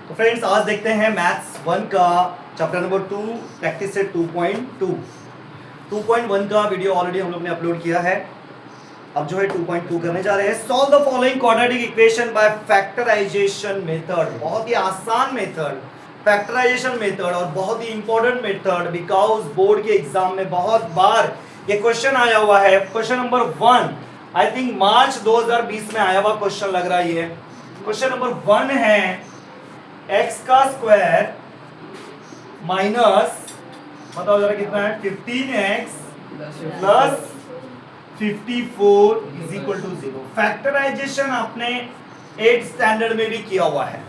तो फ्रेंड्स आज देखते हैं मैथ्स 1 का चैप्टर नंबर 2 प्रैक्टिस सेट 2.2 2.1 का वीडियो ऑलरेडी हम लोग ने अपलोड किया है। अब जो है 2.2 करने जा रहे हैं। Solve the following quadratic equation by factorisation method. बहुत ही आसान मेथड फैक्टराइजेशन मेथड और बहुत ही इंपॉर्टेंट मेथड बिकॉज बोर्ड के एग्जाम में बहुत बार ये क्वेश्चन आया हुआ है। Question number 1 I think March 2020 में आया हुआ क्वेश्चन लग रहा है। ये क्वेश्चन नंबर 1 है x का स्क्वायर माइनस बताओ जरा कितना है 15x plus 54 is equal to 0। Factorisation आपने 8th स्टैंडर्ड में भी किया हुआ है।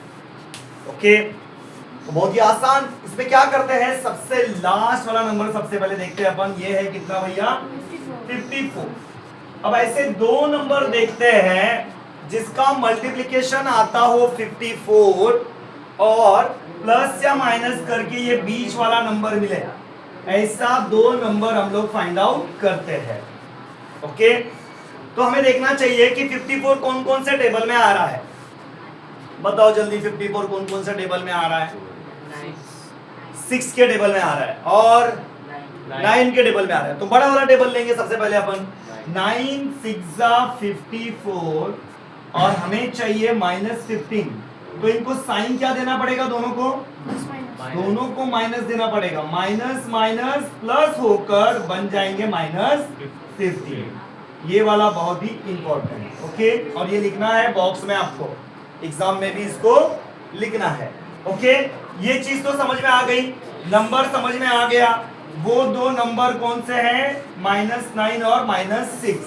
ओके तो बहुत ही आसान। इसमें क्या करते हैं, सबसे लास्ट वाला नंबर सबसे पहले देखते हैं अपन। ये है कितना भैया 54। अब ऐसे दो नंबर देखते हैं जिसका मल्टीप्लिकेशन आता हो 54 और प्लस या माइनस करके ये बीच वाला नंबर मिले। ऐसा दो नंबर हम लोग फाइंड आउट करते हैं। ओके तो हमें देखना चाहिए कि 54 कौन कौन से टेबल में आ रहा है। बताओ जल्दी 54 कौन कौन से टेबल में आ रहा है। 6 के टेबल में आ रहा है और 9 के टेबल में आ रहा है। तो बड़ा वाला टेबल लेंगे सबसे पहले अपन। 9 6 54 और हमें चाहिए -15। तो इनको साइन क्या देना पड़ेगा, दोनों को माइनस देना पड़ेगा। माइनस माइनस प्लस होकर बन जाएंगे -15। ये वाला बहुत ही इंपॉर्टेंट है। ओके और ये लिखना है बॉक्स में, आपको एग्जाम में भी इसको लिखना है। ओके ये चीज तो समझ में आ गई, नंबर समझ में आ गया। वो दो नंबर कौन से हैं, -9 और -6।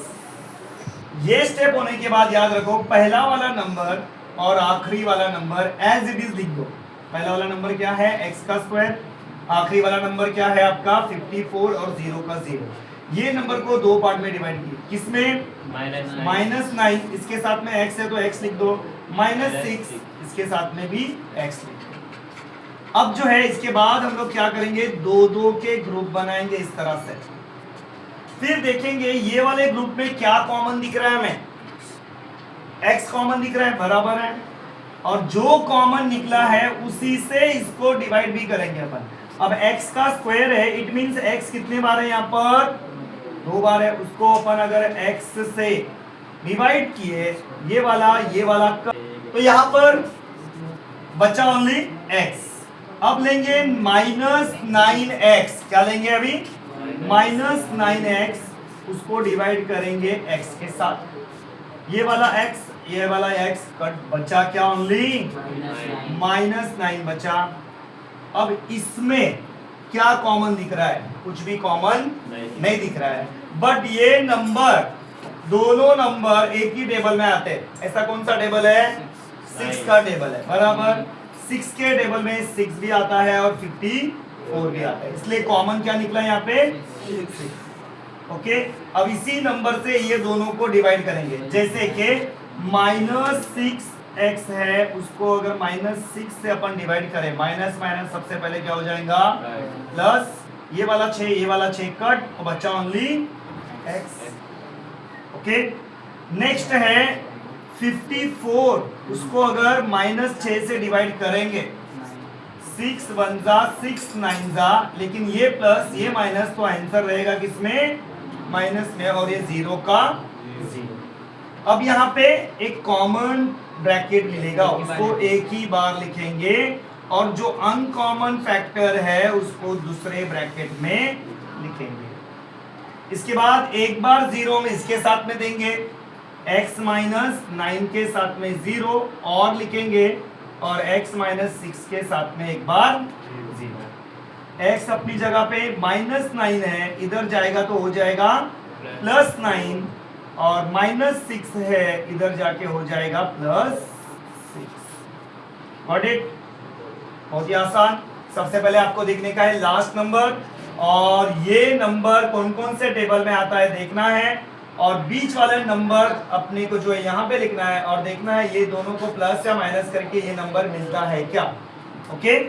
ये स्टेप होने के बाद याद रखो पहला वाला नंबर और आखिरी वाला नंबर एज इट इज लिख दो। पहला वाला नंबर क्या है x का स्क्वायर, आखिरी वाला नंबर क्या है आपका 54 और 0 का 0। ये नंबर को दो पार्ट में डिवाइड किए, किसमें -9 इसके साथ में x है तो x लिख दो, -6 इसके साथ में भी x लिख दो। अब जो है इसके बाद हम लोग क्या करेंगे, दो दो के ग्रुप बनाएंगे इस तरह से। फिर देखेंगे ये वाले ग्रुप में क्या कॉमन दिख रहा है, हमें x कॉमन दिख रहा है, बराबर है। और जो कॉमन निकला है उसी से इसको डिवाइड भी करेंगे अपन। अब x का स्क्वायर है, इट मींस x कितने बार है, यहाँ पर 2 बार है। उसको अपन अगर x से डिवाइड किए ये वाला तो यहाँ पर बचा ओनली x। अब लेंगे -9x, क्या लेंगे अभी -9x, उसको डिवाइड करेंगे x के साथ। ये वाला x ये वाला x कट, बचा क्या ओनली -9 बचा। अब इसमें क्या कॉमन दिख रहा है, कुछ भी कॉमन नहीं दिख रहा है। बट ये नंबर दोनों नंबर एक ही टेबल में आते हैं। ऐसा कौन सा टेबल है, 6 का टेबल है, बराबर। 6 के टेबल में 6 भी आता है और 54 भी आता है, इसलिए कॉमन क्या निकला यहाँ पे 6। ओके अब इसी नंबर से ये दोनों को डिवाइड करेंगे। जैसे कि -6x है, उसको अगर -6 से अपन डिवाइड करें, माइनस माइनस सबसे पहले क्या हो जाएगा प्लस, ये वाला 6 कट और बचा ओनली x। ओके नेक्स्ट है 54, उसको अगर -6 से डिवाइड करेंगे, 6 1 जा 6 9 जा, लेकिन ये प्लस ये माइनस तो आंसर रहेगा किसमें, माइनस में, और ये 0 का 0। अब यहाँ पे एक कॉमन ब्रैकेट मिलेगा, उसको एक ही बार लिखेंगे और जो अनकॉमन फैक्टर है उसको दूसरे ब्रैकेट में लिखेंगे। इसके बाद एक बार 0 में इसके साथ में देंगे, x -9 के साथ में 0 और लिखेंगे, और x -6 के साथ में एक बार 0। x अपनी जगह पे -9 है, इधर जाएगा तो हो जाएगा +9, और -6 है, इधर जाके हो जाएगा +6। गॉट इट, बहुत ही आसान। सबसे पहले आपको देखने का है लास्ट नंबर, और ये नंबर कौन कौन से टेबल में आता है देखना है, और बीच वाले नंबर अपने को जो है यहाँ पे लिखना है, और देखना है ये दोनों को प्लस या माइनस करके ये नंबर मिलता है क्या। ओके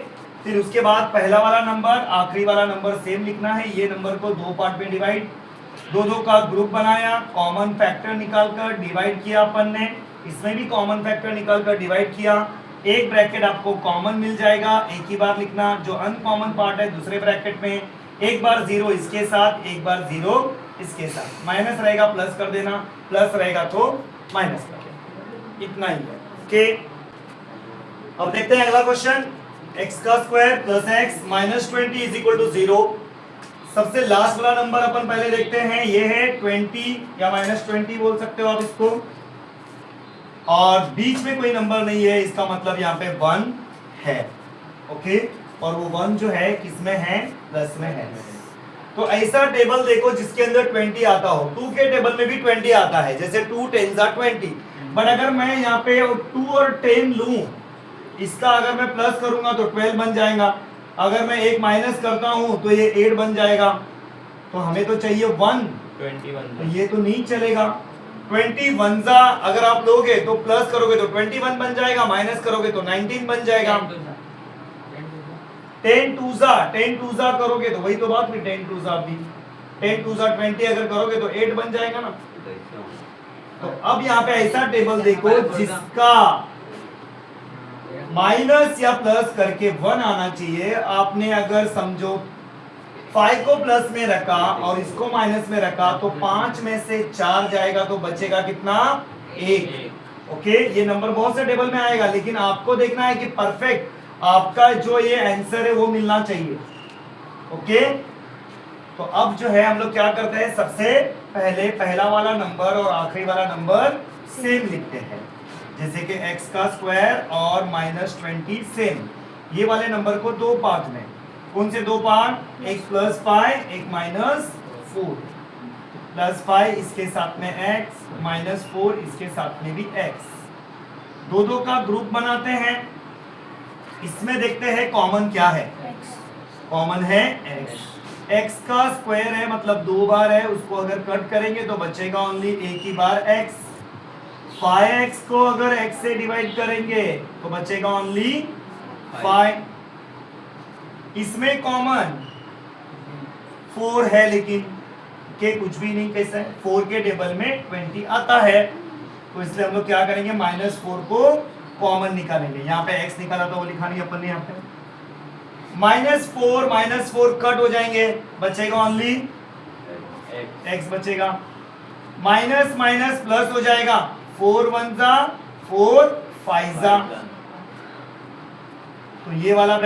फिर उसके बाद पहला वाला नंबर आखिरी वाला नंबर सेम लिखना है। ये नंबर को दो पार्ट में डिवाइड, दो का ग्रुप बनाया, कॉमन फैक्टर निकालकर डिवाइड किया अपन ने, इसमें भी कॉमन फैक्टर निकालकर डिवाइड किया, एक ब्रैकेट आपको कॉमन मिल जाएगा, एक ही बार लिखना। जो अनकॉमन पार्ट है दूसरे ब्रैकेट में, एक बार 0 इसके साथ, एक बार 0 इसके साथ। माइनस रहेगा प्लस कर देना, प्लस रहेगा तो माइनस कर देना, इतना ही है। ओके, अब देखते हैं अगला क्वेश्चन। x का square plus x minus 20 is equal to 0। सबसे लास्ट वाला नंबर अपन पहले देखते हैं, ये है 20 या माइनस 20 बोल सकते हो आप इसको, और बीच में कोई नंबर नहीं है, इसका मतलब यहाँ पे 1 है। ओके, और वो 1 जो है किसमें है, प्लस में है। तो ऐसा टेबल देखो जिसके अंदर 20 आता हो। 2 के टेबल में भी 20 आता है, जैसे 2 10 20। बट अगर मैं यहाँ पे 2 और 10 लूं, इसका अगर मैं प्लस करूंगा तो 12 बन जाएगा, अगर मैं एक माइनस करता हूं तो ये 8 बन जाएगा। तो हमें तो चाहिए 1, 21, तो ये तो नहीं चलेगा। 21 अगर आप लोगे तो प्लस करोगे तो 21 बन जाएगा, माइनस करोगे तो 19 बन जाएगा। 10 2 करोगे तो वही तो बात हुई, 10 2 भी 10 2 20 अगर करोगे तो 8 बन जाएगा ना। तो अब यहाँ पे ऐसा टेबल देखो जिसका माइनस या प्लस करके 1 आना चाहिए। आपने अगर समझो 5 को प्लस में रखा और इसको माइनस में रखा तो 5 में से 4 जाएगा तो बचेगा कितना, 1। ओके, ये नंबर बहुत से टेबल में आएगा, लेकिन आपको देखना है कि परफेक्ट आपका जो ये आंसर है वो मिलना चाहिए। ओके, तो अब जो है हम लोग क्या करते हैं, सबसे पहले पहला वाला नंबर और आखिरी वाला नंबर सेम लिखते हैं। जैसे कि x का स्क्वायर और माइनस 20 सेम। ये वाले नंबर को दो पार्ट में, कौन से दो पार्ट, एक प्लस 5 एक माइनस 4। प्लस 5 इसके साथ में x, माइनस 4 इसके साथ में भी x, दो का ग्रुप बनाते हैं। इसमें देखते हैं कॉमन क्या है, कॉमन है x। x का स्क्वायर है मतलब 2 बार है, उसको अगर कट करेंगे तो बचेगा ओनली एक ही बार x। 5x को अगर x से डिवाइड करेंगे तो बचेगा ओनली 5। इसमें कॉमन 4 है, लेकिन के कुछ भी नहीं, कैसा है, 4 के टेबल में 20 आता है, तो इसलिए हम लोग क्या करेंगे, -4 को कॉमन निकालेंगे। यहाँ पे x निकाला था वो लिखा नहीं अपन ने यहाँ पे। -4 कट हो जाएंगे, बचेगा ओनली x बचेगा। माइनस माइनस प्लस हो जाएगा, 4 1 4 5 तो ये वाला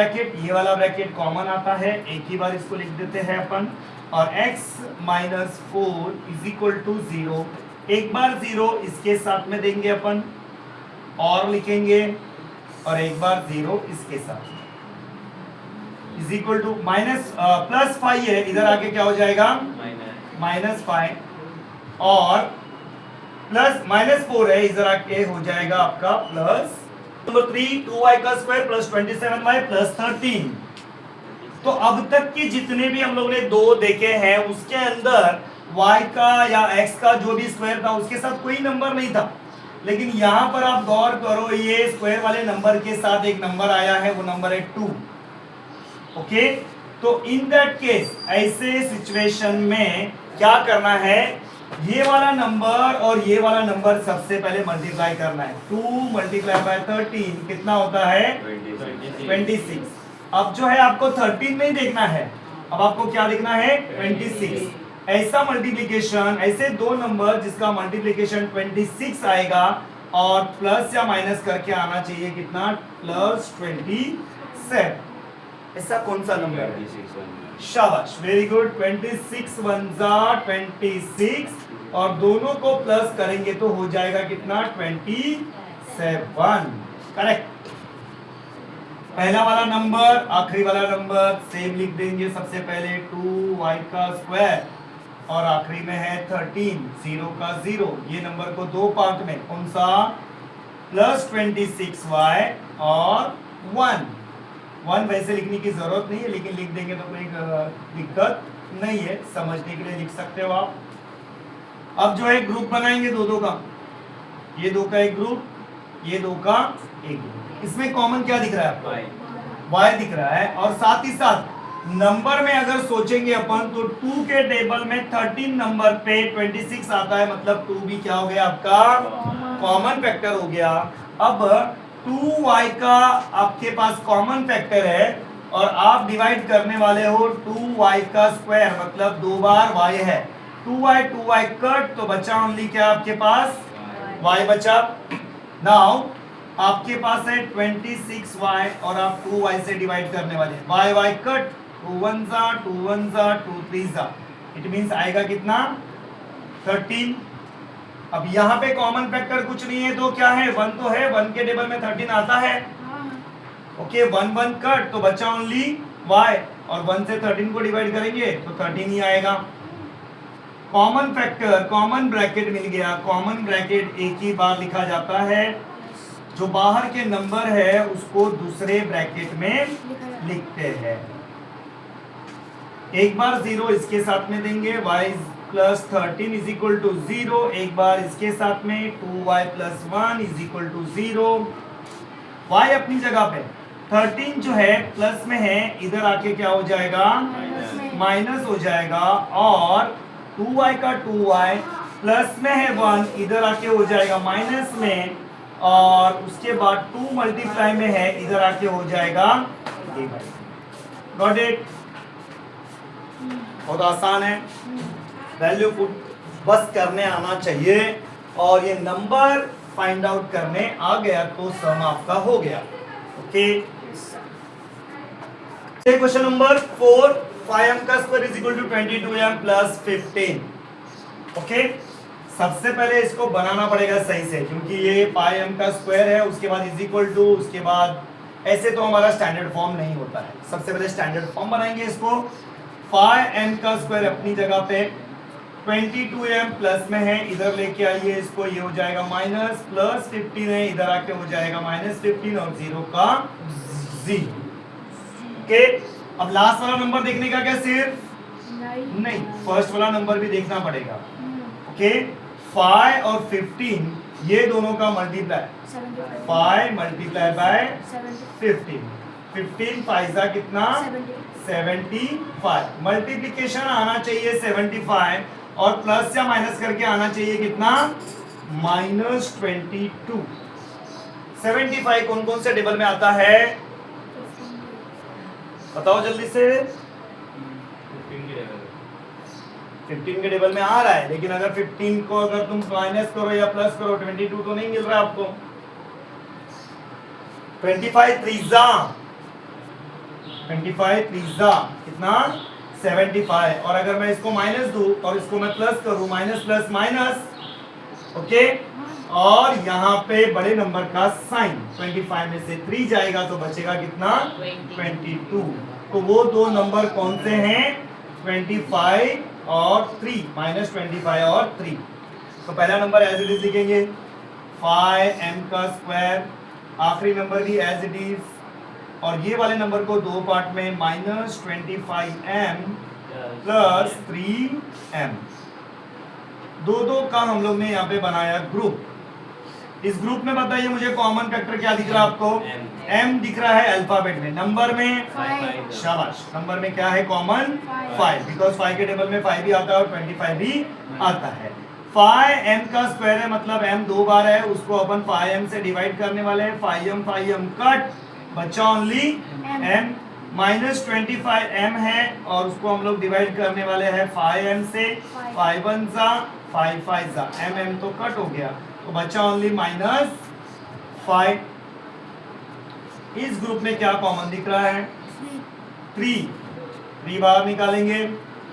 ब्रैकेट कॉमन आता है, एक ही बार इसको लिख देते हैं अपन। और x -4 इज इक्वल टू 0, एक बार 0 इसके साथ में देंगे अपन और लिखेंगे, और एक बार 0 इसके साथ इज इक्वल टू प्लस 5 है, इधर आके क्या हो जाएगा, -5, और प्लस -4 है, इधर आके हो जाएगा आपका प्लस नंबर 3 2y का स्क्वायर प्लस 27y प्लस 13। तो अब तक की जितने भी हम लोग ने दो देखे हैं उसके अंदर y का या x का जो भी स्क्वायर था उसके साथ कोई नंबर नहीं था, लेकिन यहाँ पर आप गौर करो, ये स्क्वायर वाले नंबर के साथ एक नंबर आया है, वो नंबर है 2। ओके, तो इन दैट केस ऐसे सिचुएशन में क्या करना है, ये वाला नंबर और ये वाला नंबर सबसे पहले मल्टीप्लाई करना है। 2 × 13 कितना होता है, 26। अब जो है आपको 13 नहीं देखना है, अब आपको क्या देखना है, 26। ऐसा मल्टीप्लिकेशन, ऐसे दो नंबर जिसका मल्टीप्लिकेशन 26 आएगा और प्लस या माइनस करके आना चाहिए कितना, +27। ऐसा कौन सा नंबर है, शाबाश, वेरी गुड। 26 1 26, और दोनों को प्लस करेंगे तो हो जाएगा कितना, 27। करेक्ट। पहला वाला नंबर आखिरी वाला नंबर सेम लिख देंगे। सबसे पहले 2y का स्क्वायर और आखिरी में है 13, 0 का 0। ये नंबर को दो पार्ट में, कौन सा, +26y और 1 वैसे लिखने की जरूरत नहीं है, लेकिन लिख देंगे तो कोई दिक्कत नहीं है, समझने के लिए लिख सकते हो आप। अब जो है ग्रुप बनाएंगे दो का, ये दो का एक ग्रुप, ये दो का एक ग्रुप। इसमें कॉमन क्या दिख रहा है आपको, y दिख रहा है, और साथ ही साथ नंबर में अगर सोचेंगे अपन तो 2 के टेबल में 13 नंबर पे 26 आता है, मतलब 2 भी क्या हो गया आपका, कॉमन फैक्टर हो गया। अब 2y का आपके पास कॉमन फैक्टर है और आप डिवाइड करने वाले हो 2y का स्क्वायर, मतलब 2 बार y है। 2y कट, तो बचा ओनली क्या आपके पास y बचा। नाउ आपके पास है 26y और आप 2y से डिवाइड करने वाले हैं। y कट, 2 1 जा 2 1 जा 2 3 जा, इट मींस आएगा कितना 13। अब यहाँ पे कॉमन फैक्टर कुछ नहीं है तो क्या है, 1 तो है, 1 के टेबल में 13 आता है। ओके 1 1 कट, तो बचा ओनली y और 1 से 13 को डिवाइड करेंगे तो 13 ही आएगा। कॉमन फैक्टर, कॉमन ब्रैकेट मिल गया। कॉमन ब्रैकेट एक ही बार लिखा जाता है, जो बाहर के नंबर है उसको दूसरे ब्रैकेट में लिखते हैं। एक बार 0 इसके साथ में देंगे, y plus 13 is equal to 0। एक बार इसके साथ में 2y plus 1 is equal to 0। y अपनी जगह पे, 13 जो है प्लस में है, इधर आके क्या हो जाएगा माइनस हो जाएगा। और 2y का 2y प्लस में है 1, इधर आके हो जाएगा माइनस में। और उसके बाद 2 मल्टीप्लाई में है, इधर आके हो जाएगा डिवाइड। Got it? बहुत आसान है, वैल्यू पुट बस करने आना चाहिए और ये नंबर फाइंड आउट करने आ गया तो सम आपका हो गया। ओके, क्वेश्चन नंबर 4, 5m का square is equal to 22m plus 15। Okay, सबसे पहले इसको बनाना पड़ेगा सही से, क्योंकि ये पाई का स्क्वायर है, उसके बाद इज इक्वल टू, उसके बाद ऐसे तो हमारा स्टैंडर्ड फॉर्म नहीं होता है। सबसे पहले स्टैंडर्ड फॉर्म बनाएंगे इसको। पाई का स्क्वायर अपनी जगह पे 22m प्लस में है, इधर लेके आइए इसको, ये हो जाएगा माइनस, प्लस 15 है, इधर आके हो जाएगा माइनस 15 और 0 का 0। ओके, अब लास्ट वाला नंबर देखने का क्या सिर्फ नहीं, फर्स्ट वाला नंबर भी देखना पड़ेगा। ओके, 5 और 15 ये दोनों का मल्टीप्लाई, 5 मल्टीप्लाई बाय 15, 15 फाइजा कितना 75। मल्टीप्लिकेशन आना चाहिए 75 और प्लस या माइनस करके आना चाहिए कितना -22। 75 कौन कौन से टेबल में आता है बताओ जल्दी से। 15 के टेबल में आ रहा है, लेकिन अगर 15 को अगर तुम माइनस करो या प्लस करो 22 तो नहीं मिल रहा आपको। 25 त्रिजा, 25 त्रिजा कितना 75। और अगर मैं इसको माइनस दूं और इसको मैं प्लस करूं, माइनस प्लस माइनस, ओके, और यहाँ पे बड़े नंबर का साइन 25 में से 3 जाएगा तो बचेगा कितना 22। तो वो दो नंबर कौन से हैं 25 और 3, -25 और 3। तो पहला नंबर एज इट इज लिखेंगे 5m का स्क्वायर, आखिरी नंबर भी एज इट इज, और ये वाले नंबर को दो पार्ट में -25m प्लस 3m। दो का हम लोग ने यहाँ पे बनाया ग्रुप। इस ग्रुप में बताइए मुझे कॉमन फैक्टर क्या दिख रहा है आपको? m दिख रहा है अल्फाबेट में, नंबर में 5। शाबाश, नंबर में क्या है कॉमन 5, बिकॉज 5 के टेबल में 5 भी आता है और 25 भी आता है। 5m का स्क्वायर है, मतलब m दो बार है, उसको अपन 5m से डिवाइड करने वाले हैं। 5m कट, बच्चा ओनली m, -25m है और उसको हम लोग डिवाइड करने वाले हैं 5m से। 5 1 जा 5 5 जा, m तो कट हो गया तो बच्चा ओनली -5। इस ग्रुप में क्या कॉमन दिख रहा है 3 बाहर निकालेंगे,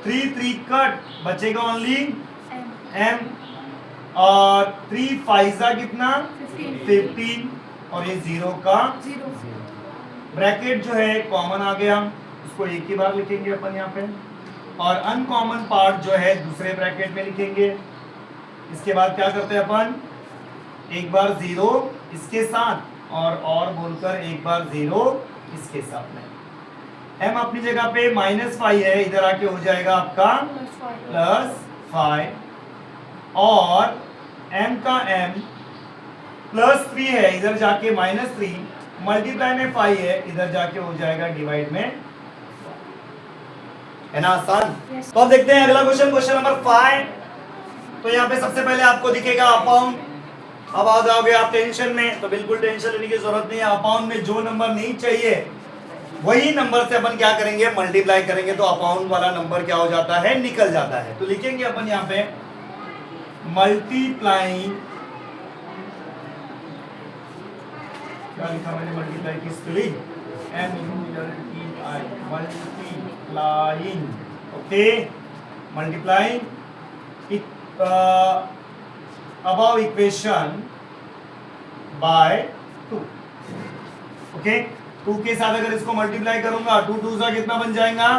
3 कट, बचेगा ओनली m, और 3 5 जा कितना 15 और ये 0 का 0। ब्रैकेट जो है कॉमन आ गया, उसको एक ही बार लिखेंगे अपन यहाँ पे, और अनकॉमन पार्ट जो है दूसरे ब्रैकेट में लिखेंगे। इसके बाद क्या करते हैं अपन, एक बार 0 इसके साथ और बोलकर एक बार 0 इसके साथ में। m अपनी जगह पे -5 है, इधर आके हो जाएगा आपका +5, और m का m +3 है, इधर जाके -3, मल्टीप्लाई में 5 है, इधर जाके हो जाएगा डिवाइड में, है ना आसान। तो अब देखते हैं अगला क्वेश्चन, क्वेश्चन नंबर 5। तो यहाँ पे सबसे पहले आपको दिखेगा अपॉन अब आ जाओगे आप टेंशन में, तो बिल्कुल टेंशन लेने की जरूरत नहीं है। अपाउंड में जो नंबर नहीं चाहिए वही नंबर से अपन क्या करेंगे, मल्टीप्लाई करेंगे, तो अपाउंड वाला नंबर क्या हो जाता है, निकल जाता है। तो लिखेंगे अपन यहाँ पे मल्टीप्लाइंग, क्या लिखा मैंने मल्टीप्लाई की spelling, MULTI, multiplying, okay, multiplying above equation by 2, okay. 2 के साथ अगर इसको मल्टीप्लाई करूंगा, 2 2 सा कितना बन जाएगा,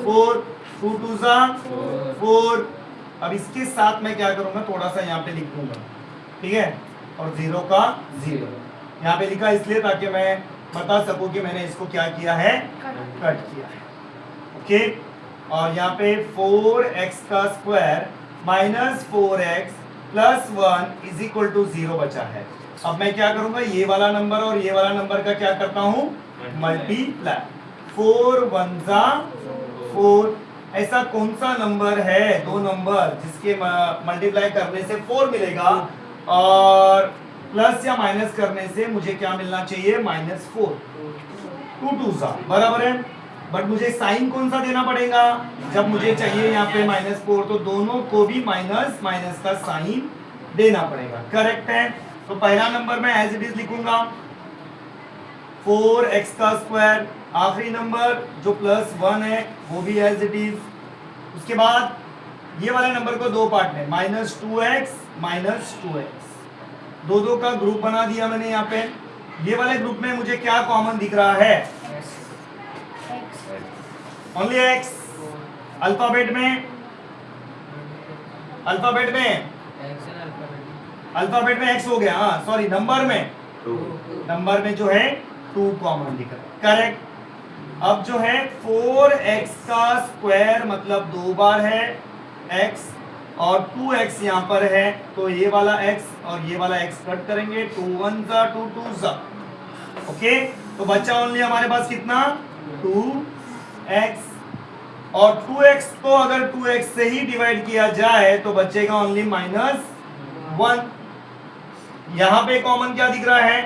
4, 2 2 सा 4। अब इसके साथ मैं क्या करूंगा, थोड़ा सा यहाँ पे लिख दूंगा, ठीक है, और 0 का 0 यहाँ पे लिखा इसलिए ताकि मैं बता सकूं कि मैंने इसको क्या किया है, कट किया है, ओके। और यहाँ पे 4x का square minus 4x plus 1 is equal to 0 बचा है। अब मैं क्या करूंगा, ये वाला नंबर और ये वाला नंबर का क्या करता हूँ, मल्टीप्लाई, 4 1 जा 4। ऐसा कौन सा नंबर है, दो नंबर जिसके मल्टीप्लाई करने से 4 मिलेगा और प्लस या माइनस करने से मुझे क्या मिलना चाहिए, -4। 2 2 सा बराबर है, बट मुझे साइन कौन सा देना पड़ेगा, जब मुझे चाहिए यहाँ पे -4, तो दोनों को भी माइनस माइनस का साइन देना पड़ेगा, करेक्ट है। तो पहला नंबर मैं एज इट इज लिखूंगा 4x का स्क्वायर, आखिरी नंबर जो +1 है वो भी एज इट इज। उसके बाद ये वाले नंबर को दो पार्ट में, -2x -2x, दो का ग्रुप बना दिया मैंने यहाँ पे। ये वाले ग्रुप में मुझे क्या कॉमन दिख रहा है, ओनली x। अल्फाबेट में x हो गया, हाँ सॉरी, नंबर में जो है 2 कॉमन दिख रहा है, करेक्ट। अब जो है 4x का स्क्वायर मतलब 2 बार है x और 2x यहाँ पर है, तो ये वाला x और ये वाला x कट करेंगे, 2 1 जा 2 2 जा, ओके। तो बच्चा ओनली हमारे पास कितना, 2x, और 2x को अगर 2x से ही डिवाइड किया जाए तो बचेगा ओनली -1। यहाँ पे कॉमन क्या दिख रहा है,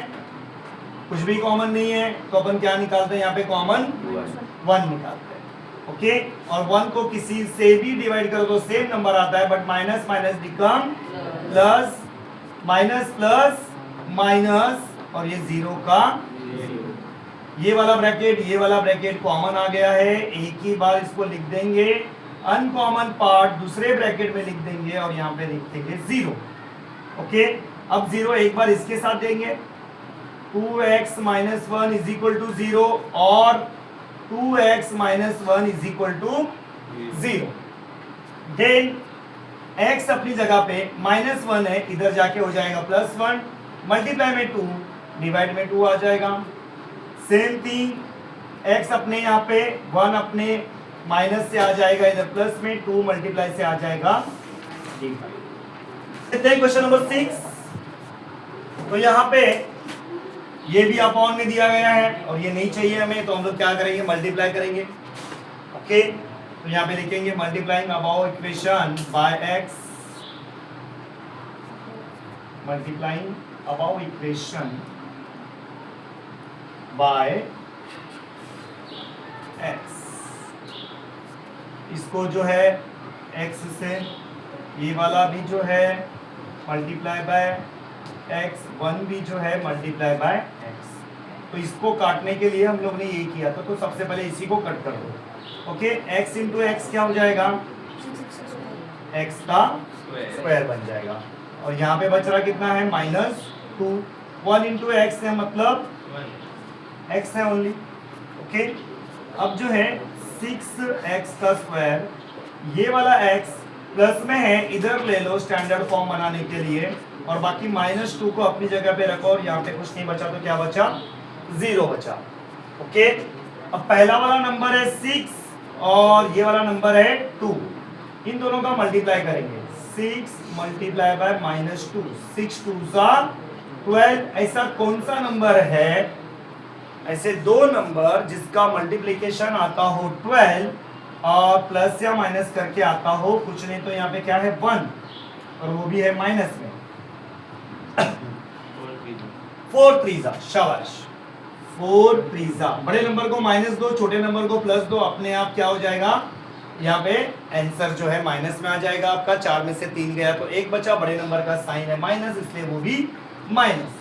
कुछ भी कॉमन नहीं है, तो अपन क्या निकालते हैं, यहाँ पे कॉमन 1 निकालते हैं, ओके। और 1 को किसी से भी डिवाइड करो तो सेम नंबर आता है, but minus minus become plus, minus plus minus, और ये 0 का 0। ये वाला ब्रैकेट कॉमन आ गया है, एक ही बार इसको लिख देंगे, अनकॉमन पार्ट दूसरे ब्रैकेट में लिख देंगे और यहाँ पे लिख देंगे 0, ओके। अब 0 एक बार इसके साथ देंगे, 2x - 1 इज इक्वल टू 0 और 2x - 1 is equal to 0। Then x अपनी जगह पे -1 है, इधर जाके हो जाएगा +1, मल्टीप्लाई में 2, डिवाइड में 2 आ जाएगा। सेम थिंग, x अपने यहाँ पे 1 अपने माइनस से आ जाएगा इधर प्लस में, 2 मल्टीप्लाई से आ जाएगा डिवाइड। Question number 6। तो यहाँ पे ये भी अपॉन में दिया गया है और ये नहीं चाहिए हमें, तो हम लोग क्या करेंगे, मल्टीप्लाई करेंगे, ओके। तो यहाँ पे लिखेंगे multiplying above equation by x, multiplying above equation by x। इसको जो है x से, ये वाला भी जो है मल्टीप्लाई बाय x, 1 भी जो है मल्टीप्लाई बाय x। तो इसको काटने के लिए हम लोग ने ये किया था, तो सबसे पहले इसी को कट कर दो, ओके। x इंटू एक्स क्या हो जाएगा, x का स्क्वायर बन जाएगा, और यहाँ पे बच रहा कितना है, -2। 1 इंटू एक्स है मतलब x है ओनली, ओके। अब जो है 6x का स्क्वायर, ये वाला x प्लस में है, इधर ले लो स्टैंडर्ड फॉर्म बनाने के लिए, और बाकी -2 को अपनी जगह पे रखो, और यहाँ पे कुछ नहीं बचा तो क्या बचा, 0 बचा, ओके। अब पहला वाला नंबर है 6 और ये वाला नंबर है 2, इन दोनों का मल्टीप्लाई करेंगे, 6 मल्टीप्लाई बाय -2, 6 2 जा 12। ऐसा कौन सा नंबर है, ऐसे दो नंबर जिसका मल्टीप्लिकेशन आता हो 12 और प्लस या माइनस करके आता हो कुछ नहीं, तो यहाँ पे क्या है 1, और वो भी है माइनस में। 4 3 शाबाश, 4 3 बड़े नंबर को -2, छोटे नंबर को +2, अपने आप क्या हो जाएगा यहाँ पे आंसर जो है माइनस में आ जाएगा आपका। 4 में से 3 गया तो 1 बचा, बड़े नंबर का साइन है माइनस, इसलिए वो भी माइनस।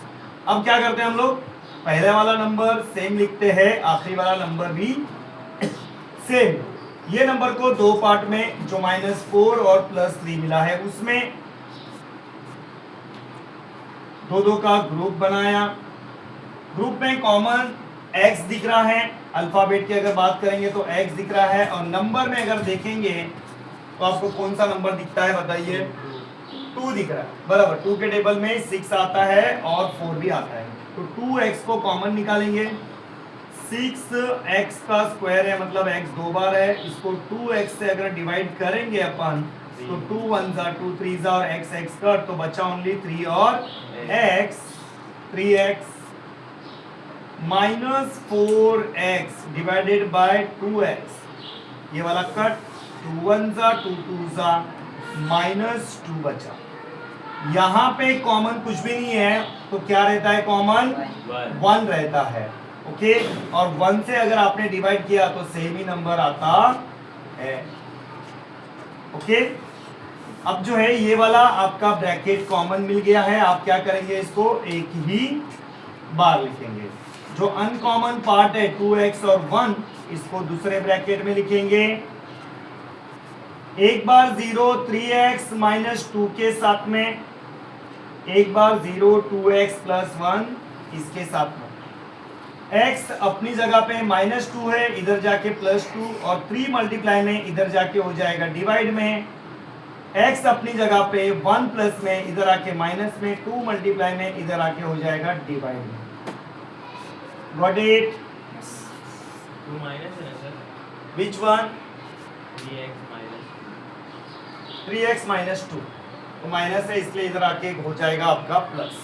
अब क्या करते हैं हम लोग, पहले वाला नंबर सेम लिखते हैं, आखिरी वाला नंबर भी सेम। ये नंबर को दो पार्ट में, जो -4 और +3 मिला है उसमें दो का ग्रुप बनाया। ग्रुप में कॉमन x दिख रहा है, अल्फाबेट की अगर बात करेंगे तो x दिख रहा है, और नंबर में अगर देखेंगे तो आपको कौन सा नंबर दिखता है बताइए, 2 दिख रहा है बराबर। 2 के टेबल में 6 आता है और 4 भी आता है, तो 2x को कॉमन निकालेंगे। 6x का स्क्वायर है मतलब x 2 बार है, इसको 2x से अगर डिवाइड करेंगे अपन तो 2 1 2 3 और x कट, तो बचा ओनली 3 और x, 3x -4x divided by 2x, ये वाला कट, 2 1 2 2 -2 बचा। यहाँ पे कॉमन कुछ भी नहीं है तो क्या रहता है, कॉमन 1 रहता है, ओके। और 1 से अगर आपने डिवाइड किया तो सेम ही नंबर आता है, ओके। अब जो है ये वाला आपका ब्रैकेट कॉमन मिल गया है, आप क्या करेंगे, इसको एक ही बार लिखेंगे। जो अनकॉमन पार्ट है 2x और 1, इसको दूसरे ब्रैकेट में लिखेंगे। एक बार 0 3x -2 के साथ में, एक बार 0 2x + 1 इसके साथ में। x अपनी जगह पे -2 है, इधर जाके +2, और 3 मल्टीप्लाई में इधर जाके हो जाएगा डिवाइड में। x अपनी जगह पे 1 प्लस में, इधर आके माइनस में, 2 मल्टीप्लाई में इधर आके हो जाएगा डिवाइड में। Got it? 2 माइनस है ना सर, Which one? 3x -2, तो माइनस है इसलिए इधर आके हो जाएगा आपका प्लस।